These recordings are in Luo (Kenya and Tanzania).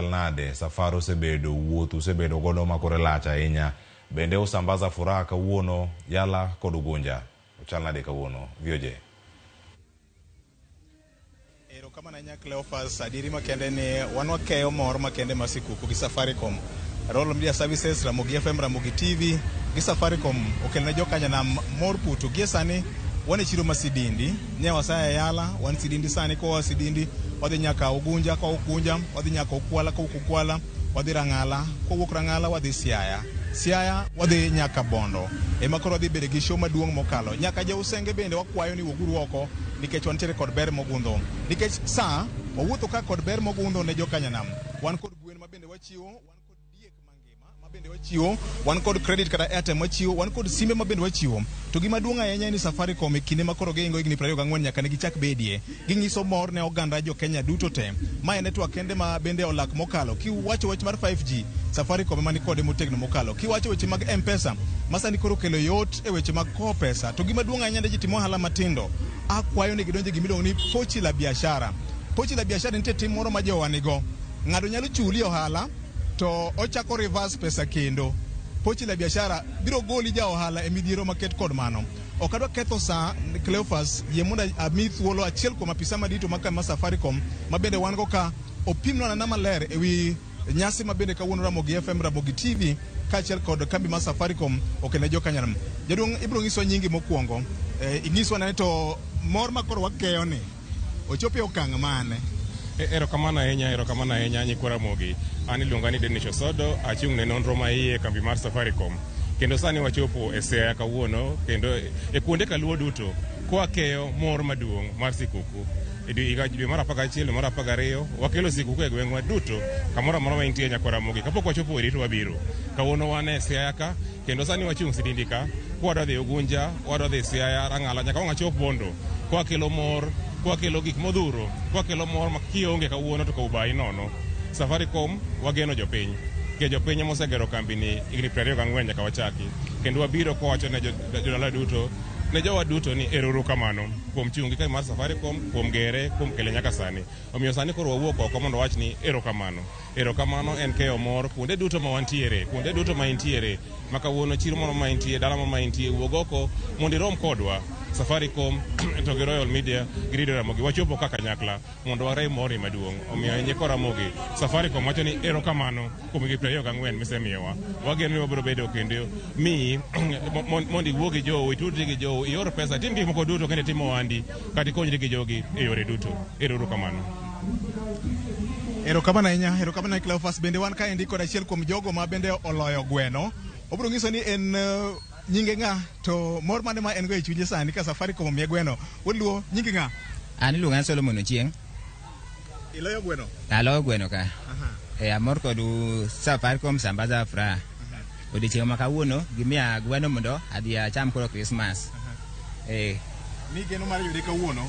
nade safari osebedo wuotho osebedo godo makore lach ahinya bende usambaza furaha kawuono yala kod ugunja uchal nade kawuono vioje kama na nyak Cleophas adiri makende ni wanwakeyo mor makende masikuku gi Safaricom Royal Media Services Ramogi FM Ramogi TV gi Safaricom okelna jokanya na mor putu gi sani wane chiro masidindi nyewa saya yala wan sidindi sani ko sidindi wadhi nyaka ugunja ko ugunja wadhi nyaka ukwala ko ukwala wadhi rangala ko wuok rangala wadhi siaya wadhi nyaka bondo makoro wadhi bede gi show maduong' mokalo nyaka Jausenge bende wakwayo ni woguru oko nikech wantiere kod ber mogundho nikech sa owuotho ka kod ber mogundho ne jokanyanam wan kod gwen mabende wachiwo wan kod diek mangima mabende wachiwo wan kod credit kata airtime wachiwo wan kod simbe mabende wachiwo to gima duong' ahinya ni Safaricom kinde makoro geingo higni 24 nyaka ne gichak bedie ginyiso mor ne oganda jo Kenya duto te ma network kende ma bende olak mokalo kiwacho wach mar 5G Safaricom mani kode motegno mokalo kiwacho weche mag M-Pesa masani koro kelo yot e weche mag ko pesa to gima duong' ahinya ne jitimo hala matindo akwayo ni gidonje gimidong ni pochi la biashara nitie tim moro ma jowanigo ng'ado nyalo chuli ohala to ochako reverse pesa kendo pochi la biashara biro goli ja ohala e midhiero maket kod mano okadwa ketho sa Cleophas yemonda ami thuolo achiel kuom apisa madito ma Safaricom mabende wan go ka opimno na maler ewi nyasi mabende kawuono Ramogi FM Ramogi TV kachiel kod kambi ma Safaricom okene jokanyanam jaduong' ibro nyiso nyingi mokwongo inyiswa na to mor makoro wakeyo ni ochope okang' mane erokamano ahinya nyikwa Ramogi an iluonga ni Dennis Osodo achung' ne nonro ma iye kambi mar Safaricom kendo sani wachopo e Siaya kawuono kendo e kuonde kaluo duto kwakeyo mor maduong' mar sikuku dwe mar 11 mar 12 wakelo sikuku e gweng'wa duto kamoro amora ma intie nyakwa Ramogi kapok wachopo rito wabiro kawuono wan e Siaya ka kendo sani wachung' Sidindi ka kwadwa dhi Ugunja wadwa dhi Siaya Rangala nyaka wachop Bondo kwakelo mor kwakelo gik modhuro kwakelo mor makionge kawuono to kaubai nono Safaricom wageno jopiny ke jopiny mosegero kambi ni higni 24 nyaka wachaki kendo wabiro kwacho ne jodala duto ne jowa duto ni erokamano kuom chungi kai mar Safaricom kuom gere kuom kele nyaka sani omiyo sani koro wawuok oko mondo wach ni erokamano en keyo mor kuonde duto ma wantiere kuonde duto ma intiere makawuono chiro moro ma intie dala ma intie wuog oko mondo irom kodwa Safaricom to gi Royal Media gi Radio Ramogi wachopo kaka nyakla mondo warem mori maduong' omiyo nyikwa Ramogi Safaricom wacho ni erokamano kuom higni 24 misemiyowa wageno ni wabiro bedo kendo mi mondo iwuogi jowo itudri gi jowo ior pesa tim gik moko duto kendo timo ohandi kata ikonyri gi jogi e yore duto erokamano ahinya Cleophas bende wan ka endi kod achiel kuom jogo ma bende oloyo gweno obiro nyiso ni en nyinge nga to mor mane ma en go e chunye sani ka Safaricom omiye gweno oluo nyinge nga an iluonga Solomon Ochieng iloyo gweno aloyo gweno ka amor kod Safaricom sambaza furaha odiochieng' ma kawuono gimiya gweno mondo adhi acham koro Christmas ni geno mar yude kawuono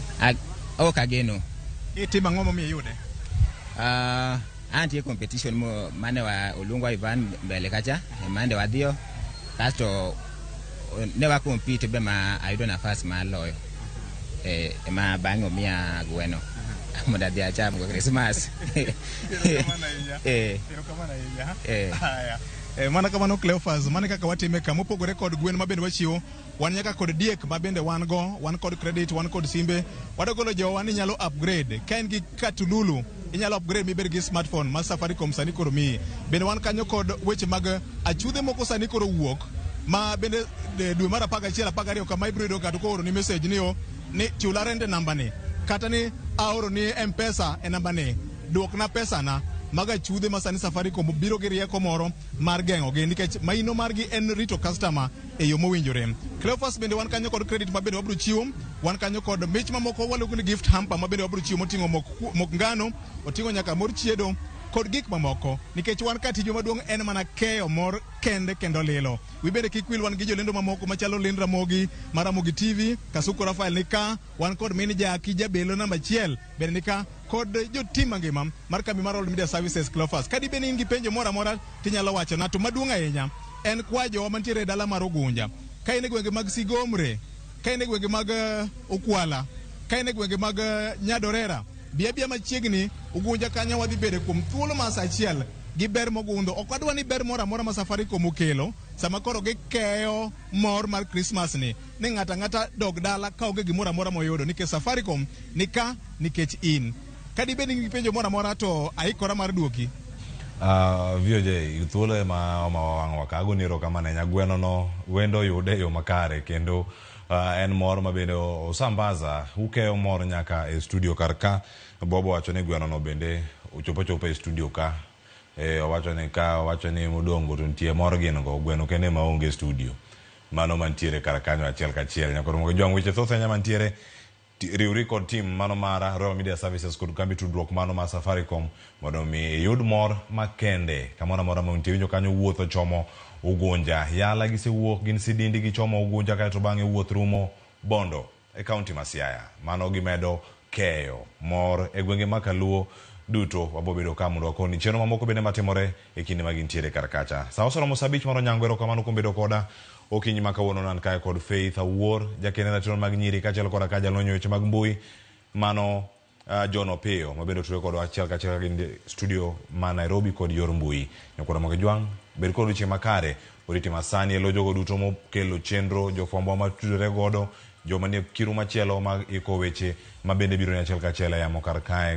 ok ageno itimo ang'o momiyo yude antie competition mane oluongwa Ivan mbele kacha mande wadhiyo kasto ne wa compete be ma ayudo nafas mar loyo ma bang'e omiya gweno mondo adhi acham go Christmas mana kamano Cleophas mane kaka watime kama opogore kod gwen mabende wachiwo wan nyaka kod diek mabende wan kod credit wan kod simbe wadogolo jowa ni nyalo upgrade ka en gi katululu inyalo upgrade mibed gi smartphone ma Safaricom sani koro miyi bende wan kanyo kod weche mag achudhe moko sani koro wuok ma bende dwe mar 11 12 kama ibiro yudo kata kooro ni message ni chula rende namba ni kata ni aoro ni M-Pesa e namba ni duokna pesa na maga chudhe masani Safaricom biro gi rieko moro mar geng'ogi nikech maino margi en rito customer e yo mowinjore. Cleophas bende wan kanyo kod credit mabende wabiro chiwo wan kanyo kod mich mamoko waluongo ni gift hamper mabende wabiro chiwo moting'o mok ngano oting'o nyaka mor chiedo kod gik mamoko nikech wan ka tijo maduong' en mana keyo mor kendo lilo wibende kik wil wan gi jolendo mamoko machalo Lind Ramogi mar Ramogi TV Kasuku Rafael nika wan kod manager Kijabelo namba 1 bende nika kod jotim mangima mar kambi mar Royal Media Services Cleophas kadi bende in gi penjo moro amora tinyalo wacho na to maduong' ahinya en kwajo mantiere dala mar Ugunja ka in e gwenge mag Sigomre ka in e gwenge mag Okwala ka in e gwenge mag Nyadorera bia machiegni Ugunja kanyo wadhi bede kuom thuolo mas achiel gi ber mogundho. Ok wadwa ni ber moro amora ma Safaricom okelo sama koro gikeyo mor mar Christmas ni ng'ata dog dala ka onge gimoro amora moyudo nikech Safaricom nika nikech in. Kadi bed ni penjo moro amora to aikora mar duoki. VOJ thuolo ma wang' wakago niro kama ne nyagweno no wendo yude yo makare kendo en mor ma bende osambaza ukeyo mor nyaka e studio karka. Bobo wacho ni gweno no bende chopo e studio ka. Owacho ni modongo to nitie mor gin go gweno kende maonge studio. Mano mantiere karakanyo achiel kachiel nyakoro mo jwang' weche thoth nya mantiere riwri kod team mano mara Royal Media Services kod kambi tudruok mano ma Safaricom mondo mi yud mor makende kamoro amora ma untie winjo kanyo wuotho chomo Ugunja yala gisewuok gin sidindi gichomo Ugunja kaeto bang'e wuoth rumo Bondo e kaunti ma Siaya. Mano gimedo keyo mor e gwenge ma Kaluo duto wabobedo ka mondo koni chenro mamoko bende matimore e kinde ma gintiere karkacha. Sa osoro mosabich moro nyangwero kamano kumbedo koda okinyi ma kawuono nan kae kod Faith Awuor jakene ratiro mag nyiri kachiel koda ka jalonyo weche mag mbui mano John Opiyo mabedo tuwe kod achiel kachiel gi studio ma Nairobi kod yor mbui nyakoro mo jwang' bed kod weche makare oriti masani elo jogo duto mokelo chenro jofwambo ma tudore godo joma nie kiru machielo mag iko weche ma bende biro ne achiel kachiel yamo kar kae